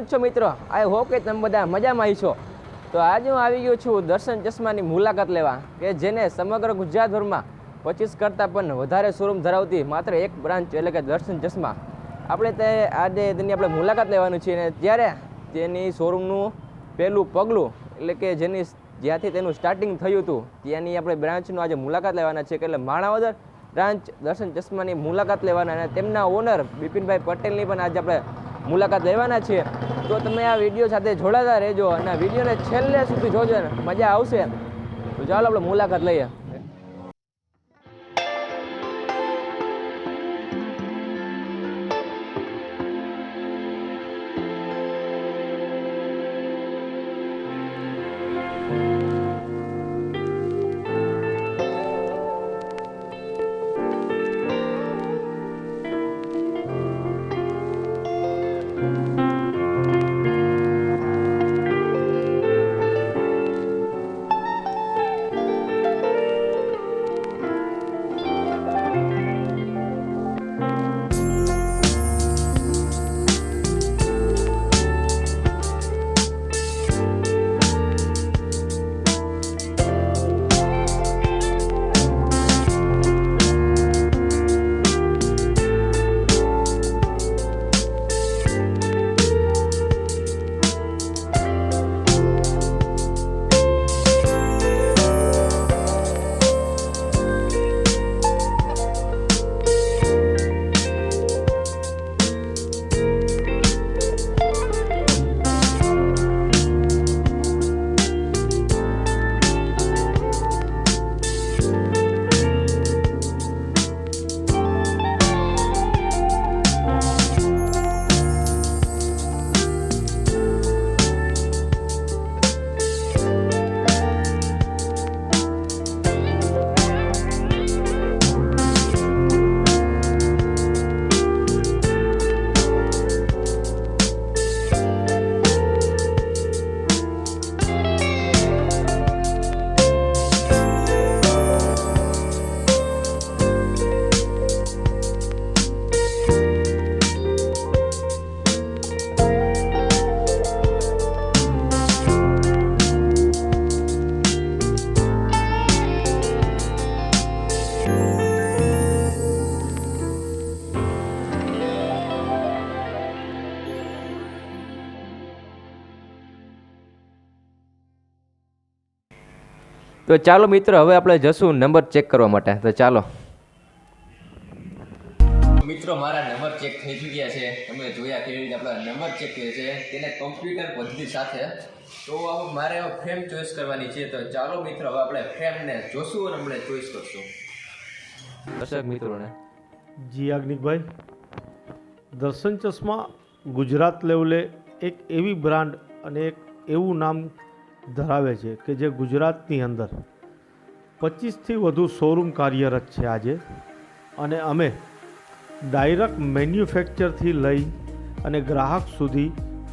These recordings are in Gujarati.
કેમ છો મિત્રો? આઈ હોપ કે તમે બધા મજામાં છો. તો આજે હું આવી ગયો છું દર્શન ચશ્માની મુલાકાત લેવા, કે જેને સમગ્ર ગુજરાતભરમાં 25 કરતાં પણ વધારે શોરૂમ ધરાવતી માત્ર એક બ્રાન્ચ એટલે કે દર્શન ચશ્મા. આપણે તે આજે તેની આપણે મુલાકાત લેવાની છે અને ત્યારે તેની શોરૂમનું પહેલું પગલું એટલે કે જ્યાંથી તેનું સ્ટાર્ટિંગ થયું હતું ત્યાંની આપણે બ્રાન્ચનું આજે મુલાકાત લેવાના છે. એટલે માણાવદર બ્રાન્ચ દર્શન ચશ્માની મુલાકાત લેવાના અને તેમના ઓનર બિપિનભાઈ પટેલની પણ આજે આપણે મુલાકાત લેવાના છે. તો તમે આ વિડીયો સાથે જોડાતા રહેજો અને આ વિડીયોને છેલ્લે સુધી જોજો ને મજા આવશે. તો ચાલો આપણે મુલાકાત લઈએ. તો ચાલો મિત્રો, હવે આપણે જશું નંબર ચેક કરવા માટે. તો ચાલો મિત્રો, મારા નંબર ચેક થઈ ચૂક્યા છે. તમે જોયા કેવી રીતે આપણા નંબર ચેક કરીએ છે તેને કમ્પ્યુટર પદ્ધતિ સાથે. તો મારે ફ્રેમ ચોઈસ કરવાની છે. તો ચાલો મિત્રો, હવે આપણે ફ્રેમને જોશું અને આપણે ચોઈસ કરશું. દર્શક મિત્રોને જી યાજ્ઞિકભાઈ, દર્શન ચશ્મા ગુજરાત લેવલે એક એવી બ્રાન્ડ અને એક એવું નામ ધરાવે છે કે જે ગુજરાતની અંદર 25થી વધુ શોરૂમ કાર્યરત છે આજે. અને અમે ડાયરેક્ટ મેન્યુફેક્ચરથી લઈ અને ગ્રાહક સુધી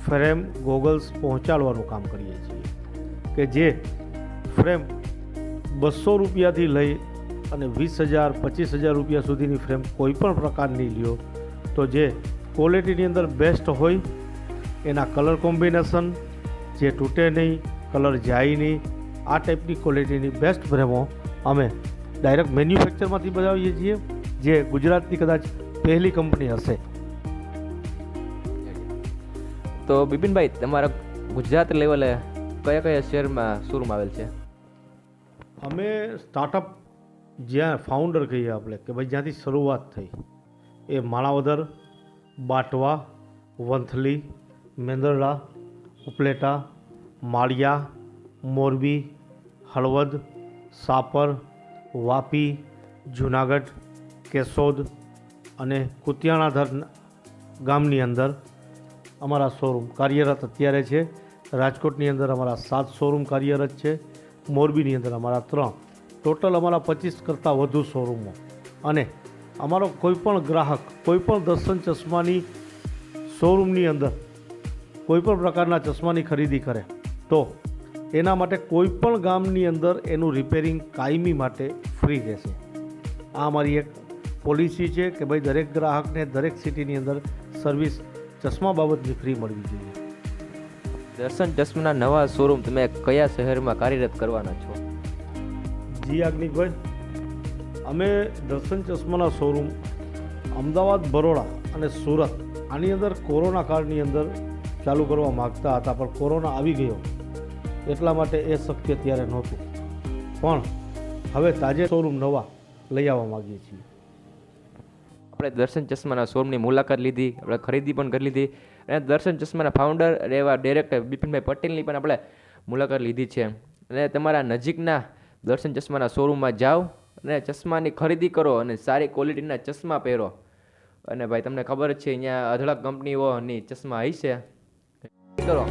ફ્રેમ ગોગલ્સ પહોંચાડવાનું કામ કરીએ છીએ. કે જે ફ્રેમ 200 રૂપિયાથી લઈ અને 20,000 25,000 રૂપિયા સુધીની ફ્રેમ કોઈ પણ પ્રકારની લ્યો તો જે ક્વોલિટીની અંદર બેસ્ટ હોય, એના કલર કોમ્બિનેશન જે તૂટે નહીં, કલર જાય નહીં, આ ટાઈપની ક્વોલિટીની બેસ્ટ ફ્રેમો અમે ડાયરેક્ટ મેન્યુફેક્ચરમાંથી બનાવીએ છીએ, જે ગુજરાતની કદાચ પહેલી કંપની હશે. તો બિપિનભાઈ, તમારા ગુજરાત લેવલે કયા કયા શહેરમાં શોરૂમ આવેલ છે? અમે સ્ટાર્ટઅપ જ્યાં ફાઉન્ડર કહીએ આપણે કે ભાઈ જ્યાંથી શરૂઆત થઈ એ માણાવદર, બાટવા, વંથલી, મેંદરડા, ઉપલેટા, માળિયા, મોરબી, હળવદ, સાપર, વાપી, જુનાગઢ, કેશોદ અને કુતિયાણાધર ગામની અંદર અમારા શોરૂમ કાર્યરત અત્યારે છે. રાજકોટની અંદર અમારા 7 શોરૂમ કાર્યરત છે. મોરબીની અંદર અમારા 3. ટોટલ અમારા 25 કરતાં વધુ શોરૂમો. અને અમારો કોઈપણ ગ્રાહક કોઈપણ દર્શન ચશ્માની શોરૂમની અંદર કોઈપણ પ્રકારના ચશ્માની ખરીદી કરે તો એના માટે કોઈપણ ગામની અંદર એનું રિપેરિંગ કાયમી માટે ફ્રી રહેશે. આ અમારી એક પોલિસી છે કે ભાઈ દરેક ગ્રાહકને દરેક સિટીની અંદર સર્વિસ ચશ્મા બાબતની ફ્રી મળવી જોઈએ. દર્શન ચશ્માના નવા શોરૂમ તમે કયા શહેરમાં કાર્યરત કરવાના છો? જી યાજ્ઞિકભાઈ, અમે દર્શન ચશ્માના શોરૂમ અમદાવાદ, બરોડા અને સુરત આની અંદર કોરોના કાળની અંદર ચાલુ કરવા માગતા હતા, પણ કોરોના આવી ગયો એટલા માટે એ શક્ય ત્યારે નહોતું. પણ હવે તાજે શોરૂમ નવા લઈ આવવા માગીએ છીએ. આપણે દર્શન ચશ્માના શોરૂમની મુલાકાત લીધી, આપણે ખરીદી પણ કરી લીધી અને દર્શન ચશ્માના ફાઉન્ડર એવા ડિરેક્ટર બિપિનભાઈ પટેલની પણ આપણે મુલાકાત લીધી છે. અને તમારા નજીકના દર્શન ચશ્માના શોરૂમમાં જાઓ અને ચશ્માની ખરીદી કરો અને સારી ક્વોલિટીના ચશ્મા પહેરો. અને ભાઈ તમને ખબર જ છે અહીંયા અઢળક કંપનીઓની ચશ્મા હશે કરો.